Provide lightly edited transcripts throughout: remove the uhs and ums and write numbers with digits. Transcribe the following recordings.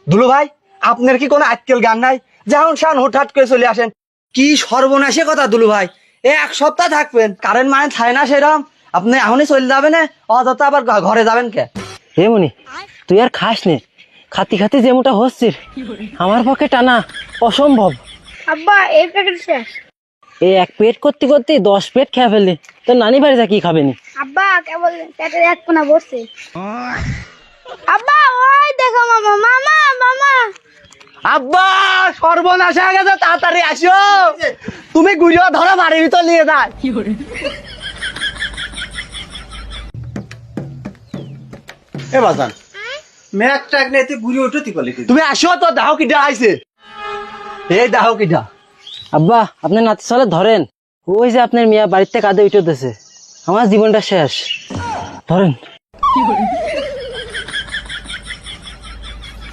দুলু ভাই, আপনার কি কোনো আজকাল গান নাই? যেমন শান হুটহাট করে চলে আসেন। কি সর্বনাশে কথা দুলু ভাই, এক সপ্তাহ থাকবেন, কারেন্ট মানে থাকে না সেরকম। আপনি এখনই চলে যাবেন, অযথা আবার ঘরে যাবেন কে? হে মনি, তুই আর খাস নে। খাতি খাতি যেমনটা হচ্ছিস আমার পক্ষে টানা অসম্ভব। আব্বা এই প্যাকেট শেষ। এই এক পেট করতে করতে 10 পেট খেয়ে ফেললি। তোর নানি বাড়ি যা কি খাবে নি? আব্বা কেবল পেটের এক কোনা বসছে। আব্বা ওই দেখো মামা, মামা মামা। আব্বা সর্বনাশ হয়ে গেছে, তাড়াতাড়ি আসো। তুমি গুড়িও ধরো, বাড়ির ভিতর নিয়ে যায়। এ বাজান মেঘ ট্রাক নিয়ে তুই ঘুরে উঠতে পারলি তুমি আসো তো, দাও কিটা আইছে। এই দাও কিটা। আব্বা, আপনার নাতি চলে ধরেন। ওই যে আপনার মিয়া বাড়িতে কাঁদে উঠেছে। আমার জীবনটা শেষ। ধরেন।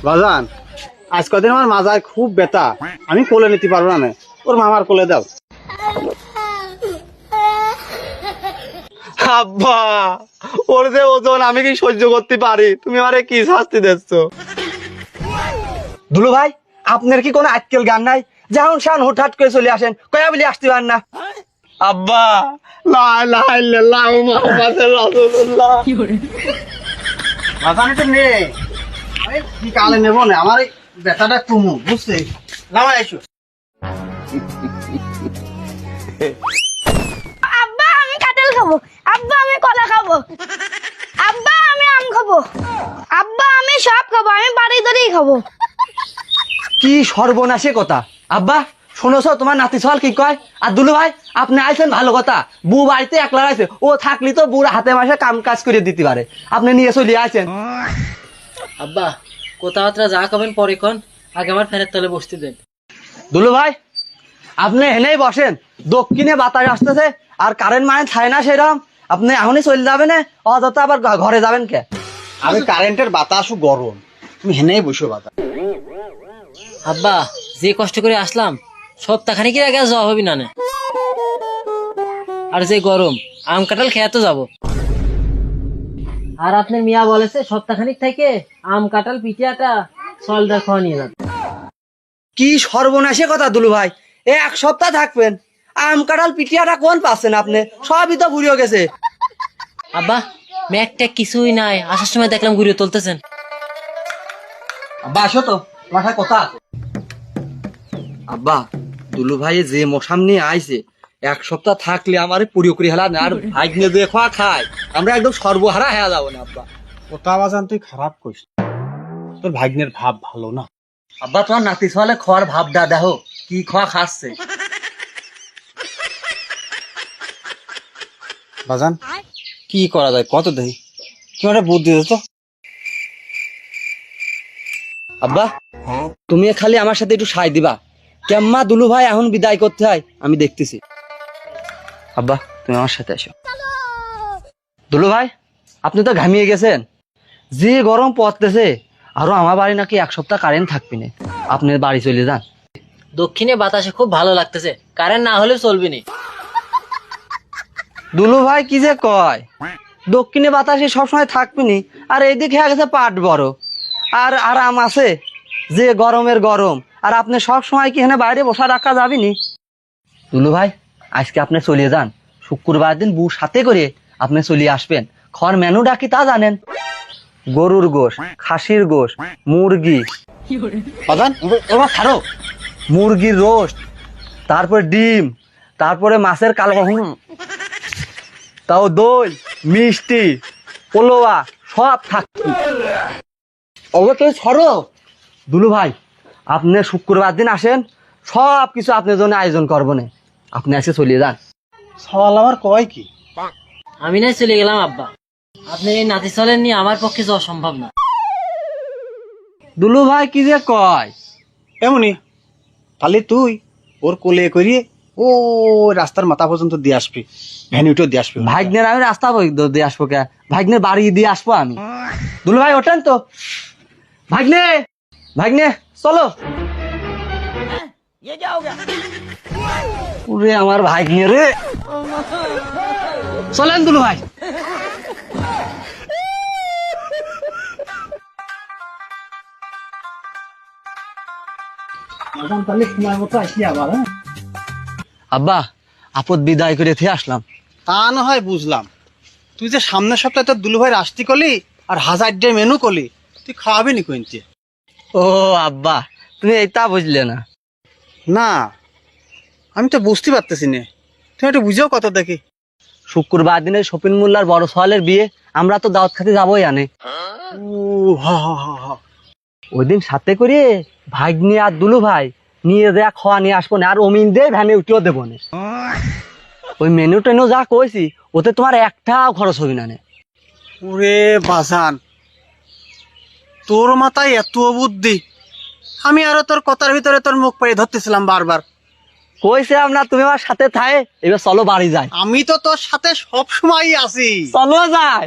বাজান আজ কদিন আমার মাজায় খুব ব্যথা, আমি কোলে নিতে পারবো না। ওর মামার কোলে দাও। আব্বা, ওর যে ওজন আমি কি সহ্য করতে পারি? তুমি আমারে কি শাস্তি দিচ্ছ? দুলু ভাই, আপনার কি কোনো আজকাল গান নাই? যেমন শান হুটহাট করে চলে আসেন, কয়া বলি আসতে পারেন না। আব্বা, লা ইলাহা ইল্লাল্লাহ মুহাম্মাদুর রাসূলুল্লাহ। বাজান এটা নে, আমি কি কালে নেবো না, আমার এই ব্যথাটা কমু বুঝছে। নামাই আইসো। আব্বা আমি কাঁঠাল খাবো, আব্বা আমি কলা খাবো, আব্বা আমি আম খাবো, আব্বা আমি সব খাবো, আমি বাড়ি ধরেই খাবো। কি সর্বনাশে কথা। আব্বা শোনোছ, তোমার নাতি সওয়াল কি কয়? আর দুলু ভাই, আপনি আইছেন ভালো কথা, বউ বাড়িতে একলা আইছে, ও থাকলি তো বুড়া হাতে মাসে কাম কাজ করে দিতে পারে, আপনি নিয়ে চলে আইছেন। আব্বা, কথাবার্তা যা খাবেন পরে কোন, আগে আমার ফ্যানের তলে বসতে দেন। দুলু ভাই, আপনি এনেই বসেন, দক্ষিণে বাতাস আসতেছে, আর কারেন্ট মানে থাকে না সেরকম। আপনি এখনই চলে যাবেন, অযথা আবার ঘরে যাবেন কে? আমি কারেন্টের বাতাসও গরম, তুমি হেনেই বসো বাজান। আব্বা, যে কষ্ট করে আসলাম সপ্তাহখানি কি আগে যাওয়া হবে না। আর যে গরম, আম কাঁঠাল খেয়ে তো যাবো। আর আপনার মিয়া বলেছে সপ্তাহখানিক থেকে আম কাঁঠাল পিঠিয়াটা সলদার খাওয়া নিয়ে যাবে। কি সর্বনাশে কথা দুলু ভাই, এক সপ্তাহ থাকবেন, আম কাঁঠাল পিঠিয়াটা কোন পাচ্ছেন আপনি? সবই তো ঘুরিয়ে গেছে। আব্বা, ম্যাকটা কিছুই নাই, আসার সময় দেখলাম ঘুরিয়ে তুলতেছেন। আব্বা আসো তো, তোমার সাথে কথা আছে। আব্বা, দুলু ভাই যে মশাম নিয়ে আইছে, এক সপ্তাহ থাকলে আমার পুরিও করে হেলা না, আর ভাগ্নে যে খাওয়া খায়, আমরা একদম সর্বহারা হয়ে যাবো না আব্বা। ওটা বাজান তুই খারাপ করিস, তোর ভাগ্নের ভাব ভালো না। আব্বা, তোমার নাতি সওয়ালে খাওয়ার ভাবটা দেখো, কি খাওয়া খাচ্ছে। বাজান কি করা যায় কত দেই, তুমি একটা বুদ্ধি দিত। আব্বা, তুমি খালি আমার সাথে একটু সাই দিবা, কেম্মা দুলু ভাই এখন বিদায় করতে হয়, আমি দেখতেছি। আব্বা, তুমি আমার সাথে আসো। দুলু ভাই, আপনি তো ঘামিয়ে গেছেন, যে গরম পড়তেছে, আরো আমার বাড়ি নাকি এক সপ্তাহ কারেন্ট থাকবি না, আপনি বাড়ি চলে যান। দক্ষিণে বাতাসে খুব ভালো লাগতেছে, কারেন্ট না হলে চলবে না। দুলু ভাই কি যে কয়, দক্ষিণে বাতাসে সবসময় থাকবি নি, আর এইদিকে হয়ে গেছে পাট বড়, আর আরাম আছে, যে গরমের গরম, আর আপনি সব সময় কি এখানে বাইরে বসা রাখা যাবি নি? দুলু ভাই, আজকে আপনি চলে যান, শুক্রবার দিন বউ সাথে করে আপনি চলে আসবেন। খড় মেনু ডাকি তা জানেন? গরুর গোশ, খাসির গোশ, মুরগি, বাজান ওরা ছাড়ো, মুরগির রোস্ট, তারপরে ডিম, তারপরে মাছের কালো, তাও দই, মিষ্টি, পোলোয়া, সব থাকবে। অবশ্যই ছড়ো। দুলু ভাই, আপনি শুক্রবার দিন আসেন, সব কিছু আপনার জন্য আয়োজন করবো না, আপনি এসে চলে যান। সওয়াল আমার কয় কি? আমি নাই চলে গেলাম আব্বা, আপনি এই নাতি চলেন নিয়ে আমার পক্ষে যাওয়া সম্ভব না। দুলু ভাই কি যে কয়, এমনি তাহলে তুই ওর কোলে করিয়ে ও রাস্তার মাথা পর্যন্ত দিয়ে আসবি, ভ্যানিউটো দিয়ে আসবি। ভাগ্নের আমি রাস্তা দিয়ে আসবো কে? ভাগ্নের বাড়ি দিয়ে আসবো আমি। দুলু ভাই ওঠেন তো, ভাগ্নে, ভাগ্নে চলো। ওরে আমার ভাগ্নে রে, চলেন দুলু ভাই। বাজান তাহলে সময় মতো আসি আবার, হ্যাঁ? আব্বা আপদ বিদায় করে থিয়ে আসলাম। তা না হয় বুঝলাম, তুই যে সামনের সপ্তাহে তোর দুলুভাই আসতি কলি আর 1000 মেনু কলি, তুই খাওয়াবি নি কইতে? ও আব্বা, তুমি এইটা বুঝলে না। না আমি তো বুঝতে পারতেছি না, তুই একটু বুঝেও কত দেখি। শুক্রবার দিনে শপিং মোল্লার বড় সোহালের বিয়ে, আমরা তো দাওয়াত খাতে যাবোই আনে। ও হা হা হা হা। ওই দিন সাথে করে ভাগ্নি আর দুলু ভাই নিয়ে যা খাওয়া নিয়ে আসবো না, আর অমিন দিয়ে ভ্যানে উঠেও দেবো না। ওই মেনু টেনু যা কইছি ওতে তোমার একটাও খরচ হবে না নে। ওরে বাজান, তোর মাথায় এত বুদ্ধি, আমি আরো তোর কথার ভিতরে তোর মুখ পাড়িয়ে ধরতেছিলাম বারবার। কইছে আমরা তুমি আমার সাথে থাই, এবার চলো বাড়ি যাই। আমি তো তোর সাথে সব সময় আছি। চলো যাই।